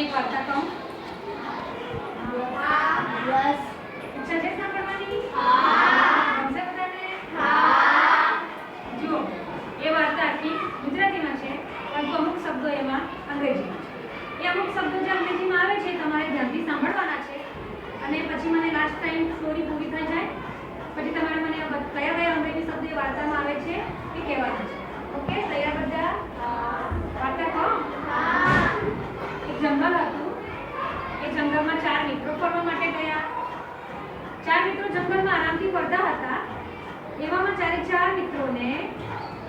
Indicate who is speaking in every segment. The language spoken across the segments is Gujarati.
Speaker 1: એક વાર્તા કહું?
Speaker 2: યસ.
Speaker 1: ઈચ્છા છે સાંભળવાની? ગમશે બધાને? જુઓ, એ વાર્તા આખી ગુજરાતીમાં છે, પરંતુ અમુક શબ્દો એમાં અંગ્રેજીમાં છે. એ અમુક શબ્દો જે અંગ્રેજીમાં આવે છે તમારે ધ્યાનથી સાંભળવાના છે, અને પછી મને લાસ્ટ ટાઈમ સ્ટોરી પૂરી થઈ જાય પછી તમારે મને કયા કયા અંગ્રેજી શબ્દ એ વાર્તામાં આવે છે એ કહેવાના છે. ઓકે, તૈયાર બધા? વાર્તા કહો. એક જંગલ હતું. એ જંગલમાં 4 મિત્રો ફરવા માટે ગયા. 4 મિત્રો જંગલમાં આરામથી ફરતા હતા. એવામાં 4 મિત્રોને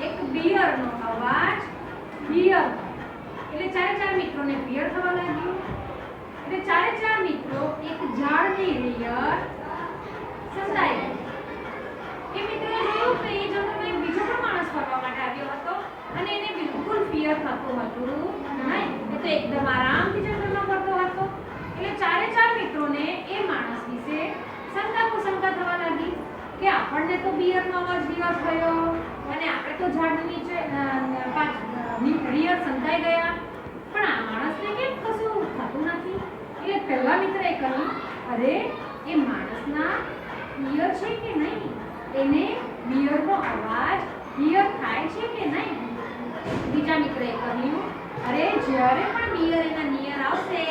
Speaker 1: એક બિયરનો અવાજ બિયર એટલે 4 મિત્રોને બિયર થવા લાગ્યું. એટલે 4 મિત્રો એક ઝાડની રેયર સંતાઈ ગયા. એ મિત્રોએ જોયું કે એ જંગલમાં એક બીજો પણ માણસ ફરવા માટે આવ્યો હતો અને એને બિલકુલ ફિયર થતું હતું નહીં. એ તો એકદમ આરામથી જંગલમાં ફરતો હતો. એટલે 4 મિત્રોને એ માણસ વિશે શંકા થવા લાગી કે આપણને તો બિયરનો અવાજ રિયર થયો અને આપણે તો ઝાડ નીચે રિયર સંતાઈ ગયા, પણ આ માણસને કેમ કશું થતું નથી? એટલે પહેલા મિત્રએ કહ્યું, અરે એ માણસના ઈયર છે કે નહીં? એને બિયરનો અવાજ હિયર થાય છે કે નહીં? બીજા મિત્રએ કહ્યું, અરે જ્યારે પણ બિયર એના નિયર આવશે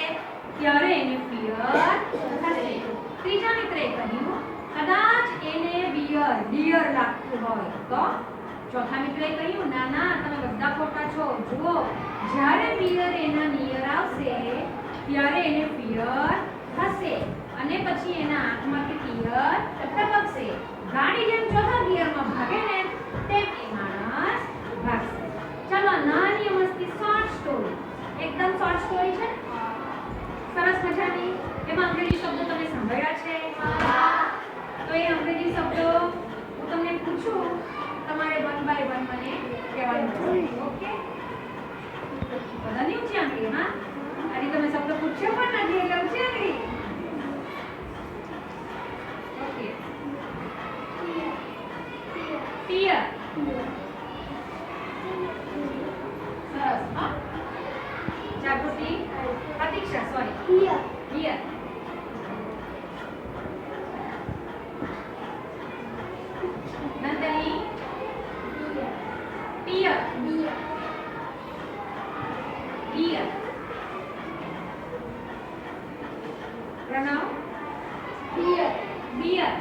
Speaker 1: ત્યારે એને ફિયર થશે. ત્રીજા મિત્રએ કહ્યું, કદાચ એને ડિયર લાગતું હોય તો? ચોથા મિત્રએ કહ્યું, ના ના, તમે બધા ખોટા છો. જુઓ, જ્યારે બિયર એના નિયર આવશે ત્યારે એને ફિયર થશે અને પછી એના આંખમાંથી ટીયર ટપકશે. ગાડી જેમ ચોથા ગિયરમાં ભાગે ને તેમ એ માણસ ભાગશે. ચાલો, નાની મસ્તી શોર્ટ સ્ટોરી, એકદમ શોર્ટ સ્ટોરી છે, સરસ મજાની. એમાં અંગ્રેજી શબ્દો તમે સાંભળ્યા છે? તો એ અંગ્રેજી શબ્દો હું તમને પૂછું, તમારે 1 by 1 મને કહેવાનું છે. ઓકે, બધાની ઊંચી આંગળી. હા, આજે તમે શબ્દ પૂછ્યો પણ નથી એટલે ઊંચી આંગળી. ઓકે, પિયર. સરસ. હા, જાગૃતિ, પ્રતીક્ષા, સોરી, પિયર. નંદની, પિયર. પિયર. પ્રણવ, પિયર. પિયર.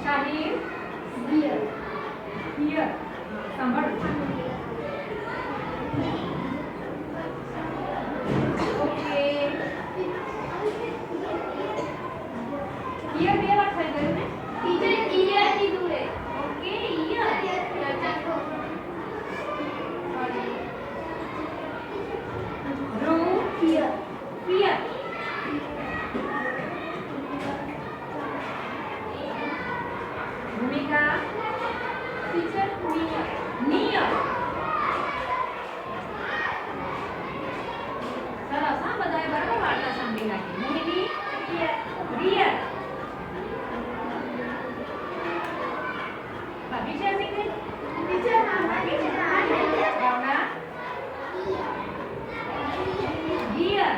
Speaker 1: શાહિર, પિયર. પિયર. સાંભળ. ઓકે, ઈયર 2 વાર થઈ ગયું ને? ટીચર ઈયર કીધું રે. ઓકે, ઈયર. ધ્રુવ, પિયર. પિયર. ભૂમિકા, ટીચર નિયર. નિયર. સરસ. હા, બધાએ બરાબર વાર્તા સાંભળી રાખી. મોહિની, પિયર. રિયર. બાકી છે હજી? ટીચર બાકી છે. ભાવના, રિયર.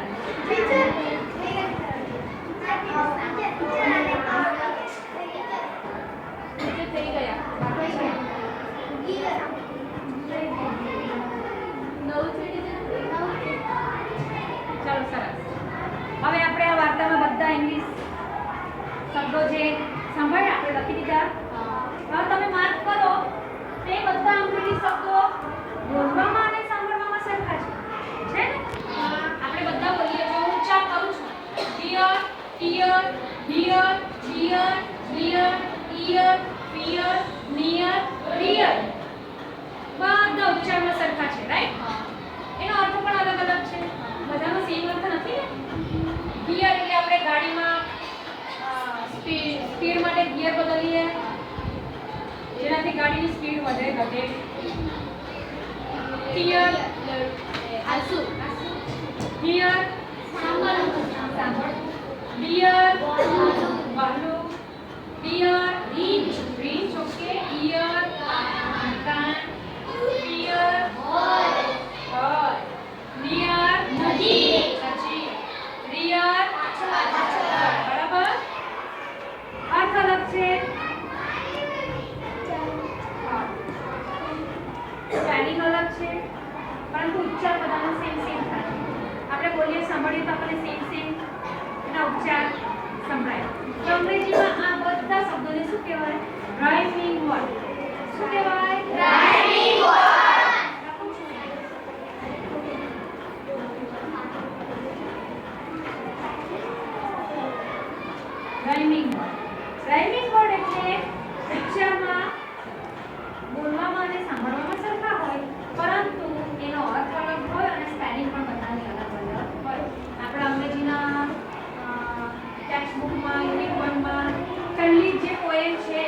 Speaker 1: ટીચર થઈ ગયા. બાકી છે? ચાલો, સરસ. હવે આપણે આ વાર્તામાં બધા ઇંગ્લિશ શબ્દો જે સાંભળ્યા આપણે લખી દીધા. હવે તમે માર્ક કરો, તે બધા અંગ્રેજી શબ્દો બોલવામાં અને સાંભળવામાં સરખા છે ને? આપણે બધા બોલીએ તો હું ઉચ્ચાર કરું છું. Here, here, here, here, here, ear, pier, near, rear. બધા ઉચ્ચારમાં સરખા છે, રાઈટ? એનો અર્થ પણ અલગ અલગ છે. બધાનો સેમ અર્થ નથી ને? ગિયર એટલે આપણે ગાડીમાં સ્પીડ માટે ગિયર બદલીએ, જેનાથી ગાડીની સ્પીડ વધે ઘટે. પિયર, આસુ. હિયર, સાંભળ. પિયર, ભાલુ. પિયર, રીંછ. રીંછ. ઓકે. ઈયર, કાન. પિયર, બોલીએ સાંભળીએ તો આપણને સેમ એના ઉચ્ચાર સંભળાય. તો અંગ્રેજીમાં આ બધા શબ્દોને શું કહેવાય? Rhyming word. શું કહેવાય?
Speaker 2: Rhyming word.
Speaker 1: લખું છું. Rhyming word. રાઇમિંગ વર્ડ એટલે ઉચ્ચારમાં, બોલવામાં અને સાંભળવામાં સરખા હોય, પરંતુ એનો અર્થ અલગ હોય અને સ્પેલિંગ પણ બધાની અલગ અલગ હોય. આપણા અંગ્રેજીના ટેક્સ્ટ બુકમાં, યુનિટ 1માં પહેલી જે પોએમ છે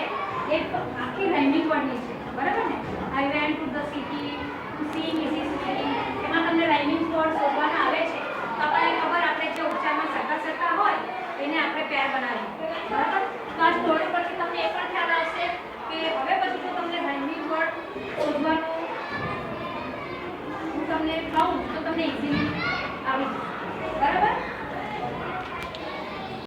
Speaker 1: એ આખી રાઇમિંગ વર્ડની છે, બરાબર ને? I went to the city to see Mrs Kee. એમાં તમને રાઇમિંગ વર્ડ શોધવાના આવે છે. તો આપણને ખબર, આપણે જે ઉચ્ચારમાં સરખા સરખા હોય એને આપણે પેર બનાવીએ, બરાબર? તો આ સ્ટોરી પરથી તમને એ પણ ખ્યાલ આવશે કે હવે પછી જો તમને રાઇમિંગ વર્ડ શોધવાનું હું તમને કહું તો તમને ઇઝીલી આવી જશે, બરાબર?